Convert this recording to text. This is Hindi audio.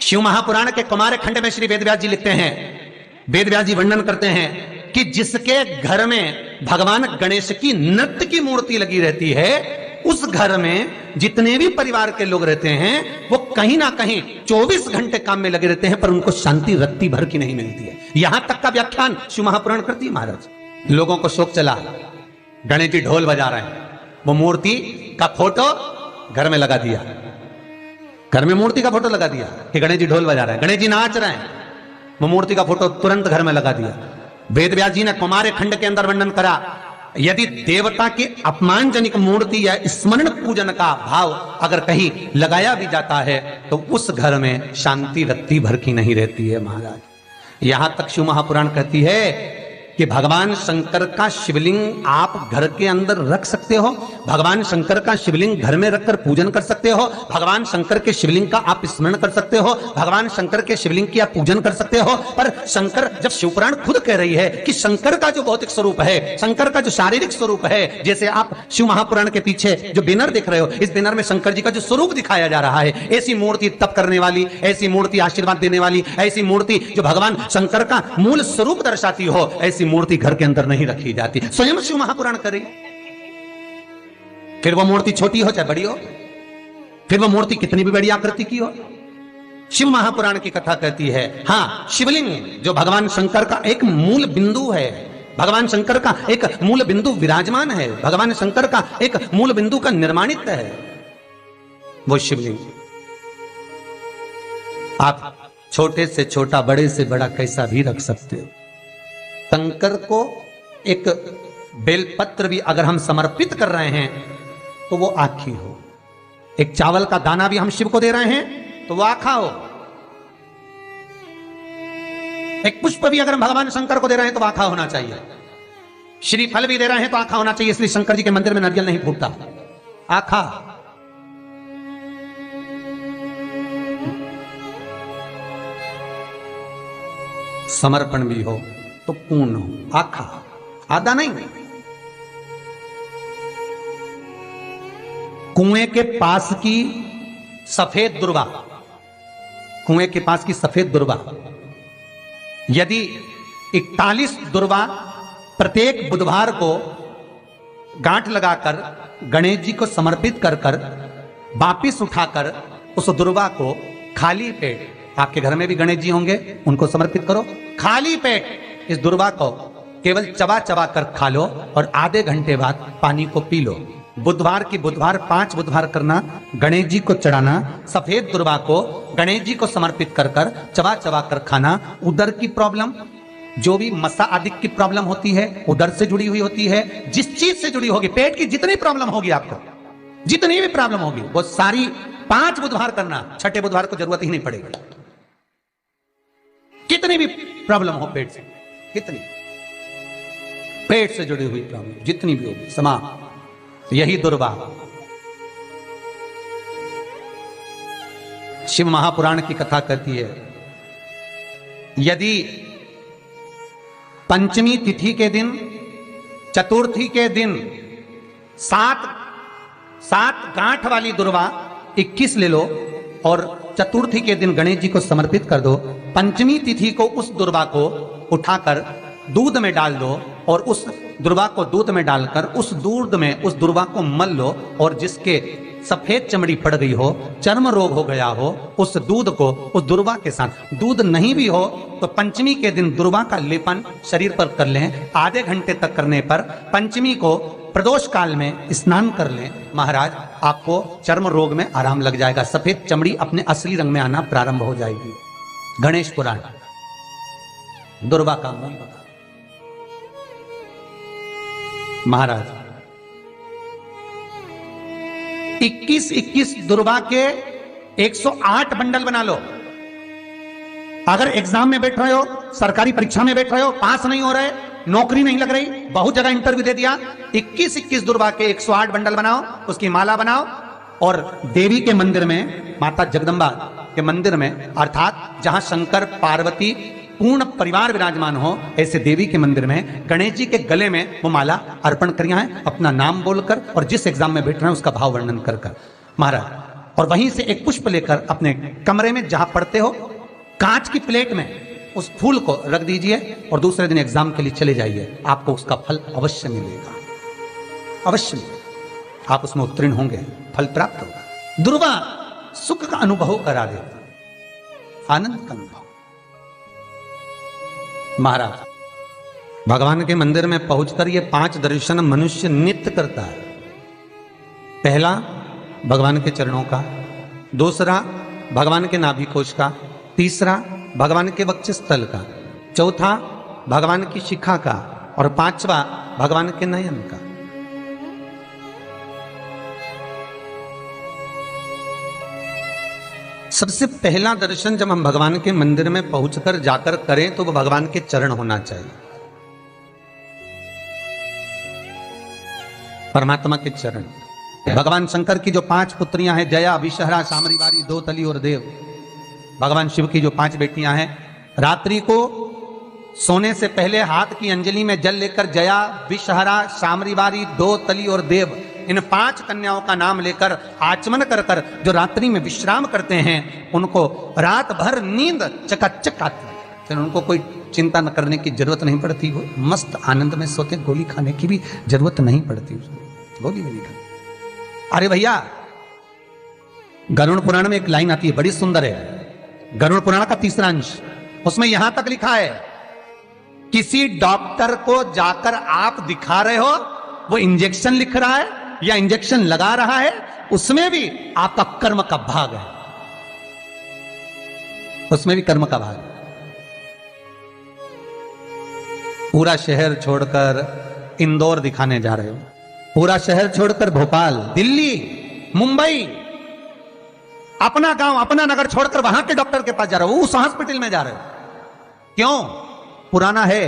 शिव महापुराण के कुमार खंड में श्री वेदव्यास जी लिखते हैं, वेदव्यास जी वर्णन करते हैं कि जिसके घर में भगवान गणेश की नृत्य की मूर्ति लगी रहती है, उस घर में जितने भी परिवार के लोग रहते हैं वो कहीं ना कहीं 24 घंटे काम में लगे रहते हैं, पर उनको शांति रत्ती भर की नहीं मिलती है। यहां तक का व्याख्यान शिव महापुराण करती है महाराज। लोगों को शोक चला, गणेश जी ढोल बजा रहे हैं, वो मूर्ति का फोटो घर में लगा दिया, घर में मूर्ति का फोटो लगा दिया कि गणेश जी ढोल बजा रहे हैं, गणेश जी नाच रहे हैं, वो मूर्ति का फोटो तुरंत घर में लगा दिया। वेदव्यास जी ने कुमार खंड के अंदर वर्णन करा, यदि देवता की अपमानजनक मूर्ति या स्मरण पूजन का भाव अगर कहीं लगाया भी जाता है तो उस घर में शांति रत्ती भर की नहीं रहती है महाराज। यहां तक शिव महापुराण कहती है कि भगवान शंकर का शिवलिंग आप घर के अंदर रख सकते हो, भगवान शंकर का शिवलिंग घर में रखकर पूजन कर सकते हो, भगवान शंकर के शिवलिंग का आप स्मरण कर सकते हो, भगवान शंकर के शिवलिंग की आप पूजन कर सकते हो। पर शंकर, जब शिवपुराण खुद कह रही है कि शंकर का जो भौतिक स्वरूप है, शंकर का जो शारीरिक स्वरूप है, जैसे आप शिव महापुराण के पीछे जो बैनर देख रहे हो, इस बैनर में शंकर जी का जो स्वरूप दिखाया जा रहा है, ऐसी मूर्ति तप करने वाली, ऐसी मूर्ति आशीर्वाद देने वाली, ऐसी मूर्ति जो भगवान शंकर का मूल स्वरूप दर्शाती हो, ऐसी मूर्ति घर के अंदर नहीं रखी जाती। स्वयं शिव महापुराण करे, फिर वो मूर्ति छोटी हो चाहे बड़ी हो, फिर वो मूर्ति कितनी भी बड़ी आकृति की हो, शिव महापुराण की कथा कहती है हां, शिवलिंग जो भगवान शंकर का एक मूल बिंदु है, भगवान शंकर का एक मूल बिंदु विराजमान है, भगवान शंकर का एक मूल बिंदु का निर्माणित है वो शिवलिंग। आप छोटे से छोटा, बड़े से बड़ा कैसा भी रख सकते हो। शंकर को एक बेलपत्र भी अगर हम समर्पित कर रहे हैं तो वो आखी हो, एक चावल का दाना भी हम शिव को दे रहे हैं तो वो आखा हो, एक पुष्प भी अगर हम भगवान शंकर को दे रहे हैं तो आखा होना चाहिए, श्रीफल भी दे रहे हैं तो आखा होना चाहिए। इसलिए शंकर जी के मंदिर में नारियल नहीं फूटता, आखा। समर्पण भी हो तो पूर्ण हो, आखा, आधा नहीं। कुएं के पास की सफेद दुर्वा, कुएं के पास की सफेद दुर्वा, यदि 41 दुर्वा प्रत्येक बुधवार को गांठ लगाकर गणेश जी को समर्पित कर कर वापिस उठाकर उस दुर्वा को खाली पेट, आपके घर में भी गणेश जी होंगे, उनको समर्पित करो, खाली पेट इस दुर्वा को केवल चबा चबा कर खा लो और आधे घंटे बाद पानी को पी लो। बुधवार की बुधवार 5 बुधवार करना, गणेश जी को चढ़ाना, सफेद दुर्वा को गणेश जी को समर्पित कर कर चबा चबा कर खाना। उदर की प्रॉब्लम, जो भी मसा आदि की प्रॉब्लम होती है, उदर से जुड़ी हुई होती है, जिस चीज से जुड़ी होगी, पेट की जितनी प्रॉब्लम होगी आपको, जितनी भी प्रॉब्लम होगी वो सारी 5 बुधवार करना, छठे बुधवार को जरूरत ही नहीं पड़ेगी। कितनी भी प्रॉब्लम हो पेट से, कितनी पेट से जुड़ी हुई प्रॉब्लम जितनी भी होगी, समाप्त। यही दुर्वा शिव महापुराण की कथा कहती है, यदि पंचमी तिथि के दिन, चतुर्थी के दिन 7 गांठ वाली दुर्वा 21 ले लो और चतुर्थी के दिन गणेश जी को समर्पित कर दो। पंचमी तिथि को उस दुर्वा को उठाकर दूध में डाल दो और उस दुर्वा को दूध में डालकर उस दूध में उस दुर्वा को मल लो, और जिसके सफेद चमड़ी पड़ गई हो, चर्म रोग हो गया हो, उस दूध को उस दुर्वा के साथ, दूध नहीं भी हो तो पंचमी के दिन दुर्वा का लेपन शरीर पर कर लें। आधे घंटे तक करने पर पंचमी को प्रदोष काल में स्नान कर लें। महाराज, आपको चर्म रोग में आराम लग जाएगा, सफेद चमड़ी अपने असली रंग में आना प्रारंभ हो जाएगी। गणेश पुराण दुर्वा का मूल बता। महाराज 21 दुर्वा के 108 बंडल बना लो। अगर एग्जाम में बैठ रहे हो, सरकारी परीक्षा में बैठ रहे हो, पास नहीं हो रहे, नौकरी नहीं लग रही, बहुत जगह इंटरव्यू दे दिया, 21 दुर्वा के 108 बंडल बनाओ, उसकी माला बनाओ और देवी के मंदिर में, माता जगदम्बा के मंदिर में, अर्थात जहां शंकर पार्वती पूर्ण परिवार विराजमान हो, ऐसे देवी के मंदिर में गणेश जी के गले में वो माला अर्पण करिए हैं, अपना नाम बोलकर और जिस एग्जाम में बैठ रहे हैं उसका भाव वर्णन कर कर। महाराज और वहीं से एक पुष्प लेकर अपने कमरे में जहां पढ़ते हो कांच की प्लेट में उस फूल को रख दीजिए और दूसरे दिन एग्जाम के लिए चले जाइए, आपको उसका फल अवश्य मिलेगा, अवश्य मिलेगा। आप उसमें उत्तीर्ण होंगे, फल प्राप्त होगा। दुर्वा सुख का अनुभव करा देता, आनंद का अनुभव। महाराज भगवान के मंदिर में पहुंचकर ये 5 दर्शन मनुष्य नित्य करता है। पहला भगवान के चरणों का, दूसरा भगवान के नाभि कोश का, तीसरा भगवान के वक्षस्थल का, चौथा भगवान की शिखा का और 5वां भगवान के नयन का। सबसे पहला दर्शन जब हम भगवान के मंदिर में पहुंचकर जाकर करें तो वो भगवान के चरण होना चाहिए, परमात्मा के चरण। भगवान शंकर की जो 5 पुत्रियां हैं, जया, विषहरा, सामरीवारी, दोतली और देव। भगवान शिव की जो 5 बेटियां हैं, रात्रि को सोने से पहले हाथ की अंजलि में जल लेकर जया, विषहरा, सामरीवारी, दोतली और देव, इन 5 कन्याओं का नाम लेकर आचमन कर कर जो रात्रि में विश्राम करते हैं, उनको रात भर नींद चकाचक आती है। फिर उनको कोई चिंता न करने की जरूरत नहीं पड़ती, वो मस्त आनंद में सोते, गोली खाने की भी जरूरत नहीं पड़ती उसको, गोली भी नहीं खाती। अरे भैया, गरुड़ पुराण में एक लाइन आती है, बड़ी सुंदर है, गरुड़ पुराण का 3रा अंश, उसमें यहां तक लिखा है, किसी डॉक्टर को जाकर आप दिखा रहे हो, वो इंजेक्शन लिख रहा है या इंजेक्शन लगा रहा है, उसमें भी आपका कर्म का भाग है, उसमें भी कर्म का भाग है। पूरा शहर छोड़कर इंदौर दिखाने जा रहे हो, पूरा शहर छोड़कर भोपाल, दिल्ली, मुंबई, अपना गांव, अपना नगर छोड़कर वहां के डॉक्टर के पास जा रहे हो, उस हॉस्पिटल में जा रहे हो। क्यों? पुराना है,